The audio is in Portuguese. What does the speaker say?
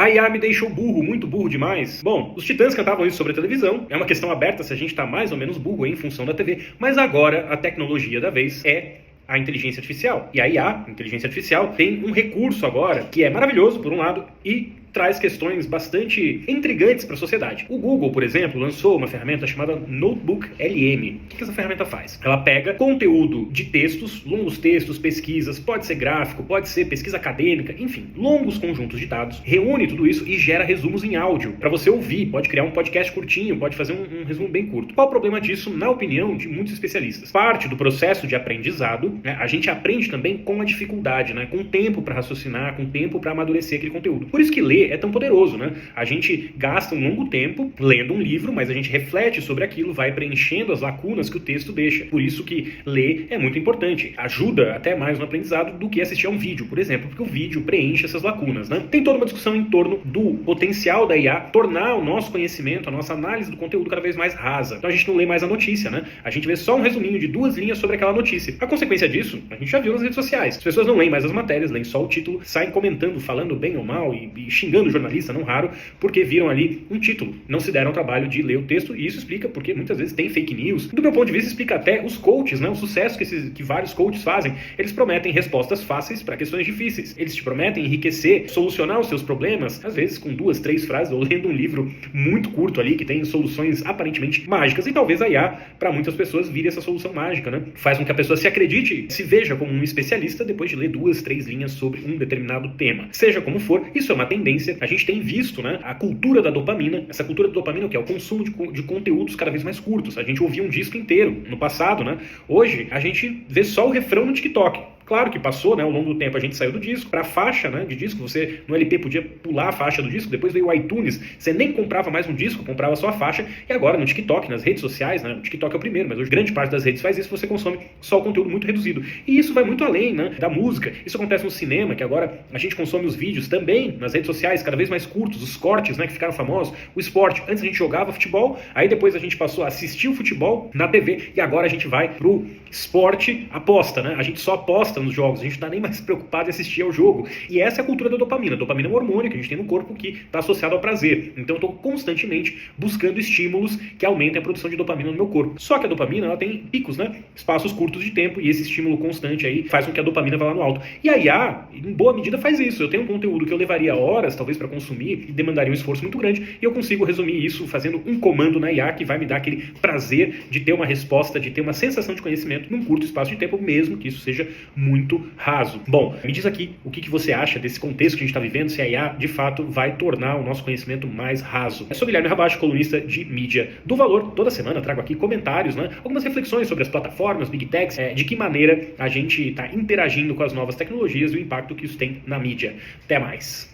A IA me deixou burro, muito burro demais. Bom, os titãs cantavam isso sobre a televisão. É uma questão aberta se a gente tá mais ou menos burro em função da TV. Mas agora, a tecnologia da vez é a inteligência artificial. E a IA, inteligência artificial, tem um recurso agora que é maravilhoso, por um lado, e traz questões bastante intrigantes para a sociedade. O Google, por exemplo, lançou uma ferramenta chamada Notebook LM. O que essa ferramenta faz? Ela pega conteúdo de textos, longos textos, pesquisas, pode ser gráfico, pode ser pesquisa acadêmica, enfim, longos conjuntos de dados, reúne tudo isso e gera resumos em áudio para você ouvir, pode criar um podcast curtinho, pode fazer um resumo bem curto. Qual o problema disso, na opinião de muitos especialistas? Parte do processo de aprendizado, né, a gente aprende também com a dificuldade, né, com tempo para raciocinar, com tempo para amadurecer aquele conteúdo. Por isso que ler é tão poderoso, né? A gente gasta um longo tempo lendo um livro, mas a gente reflete sobre aquilo, vai preenchendo as lacunas que o texto deixa. Por isso que ler é muito importante. Ajuda até mais no aprendizado do que assistir a um vídeo, por exemplo, porque o vídeo preenche essas lacunas, né? Tem toda uma discussão em torno do potencial da IA tornar o nosso conhecimento, a nossa análise do conteúdo cada vez mais rasa. Então a gente não lê mais a notícia, né? A gente vê só um resuminho de 2 linhas sobre aquela notícia. A consequência disso, a gente já viu nas redes sociais. As pessoas não leem mais as matérias, leem só o título, saem comentando, falando bem ou mal e xingando o jornalista, não raro, porque viram ali um título. Não se deram o trabalho de ler o texto, e isso explica porque muitas vezes tem fake news. Do meu ponto de vista, explica até os coaches, né? O sucesso que vários coaches fazem. Eles prometem respostas fáceis para questões difíceis. Eles te prometem enriquecer, solucionar os seus problemas, às vezes com 2, 3 frases, ou lendo um livro muito curto ali, que tem soluções aparentemente mágicas. E talvez a IA, para muitas pessoas, vire essa solução mágica, né? Faz com que a pessoa se acredite, se veja como um especialista depois de ler 2, 3 linhas sobre um determinado tema. Seja como for, isso é uma tendência. A gente tem visto, né, a cultura da dopamina, essa cultura da dopamina, que é o consumo de conteúdos cada vez mais curtos. A gente ouvia um disco inteiro no passado, né? Hoje a gente vê só o refrão no TikTok. Claro que passou, né, ao longo do tempo a gente saiu do disco para a faixa, né, de disco. Você no LP podia pular a faixa do disco, depois veio o iTunes, você nem comprava mais um disco, comprava só a faixa, e agora no TikTok, nas redes sociais, né, o TikTok é o primeiro, mas hoje grande parte das redes faz isso, você consome só o conteúdo muito reduzido. E isso vai muito além, né, da música. Isso acontece no cinema, que agora a gente consome os vídeos também nas redes sociais, cada vez mais curtos, os cortes, né, que ficaram famosos, o esporte. Antes a gente jogava futebol, aí depois a gente passou a assistir o futebol na TV, e agora a gente vai pro esporte aposta, né? A gente só aposta nos jogos, a gente não está nem mais preocupado em assistir ao jogo. E essa é a cultura da dopamina. A dopamina é um hormônio que a gente tem no corpo que está associado ao prazer. Então eu estou constantemente buscando estímulos que aumentem a produção de dopamina no meu corpo. Só que a dopamina, ela tem picos, né? Espaços curtos de tempo, e esse estímulo constante aí faz com que a dopamina vá lá no alto. E a IA, em boa medida, faz isso. Eu tenho um conteúdo que eu levaria horas, talvez, para consumir, e demandaria um esforço muito grande, e eu consigo resumir isso fazendo um comando na IA que vai me dar aquele prazer de ter uma resposta, de ter uma sensação de conhecimento num curto espaço de tempo, mesmo que isso seja muito raso. Bom, me diz aqui o que você acha desse contexto que a gente está vivendo, se a IA de fato vai tornar o nosso conhecimento mais raso. Eu sou Guilherme Rabacho, colunista de mídia do Valor. Toda semana trago aqui comentários, né, algumas reflexões sobre as plataformas, Big Techs, de que maneira a gente está interagindo com as novas tecnologias e o impacto que isso tem na mídia. Até mais!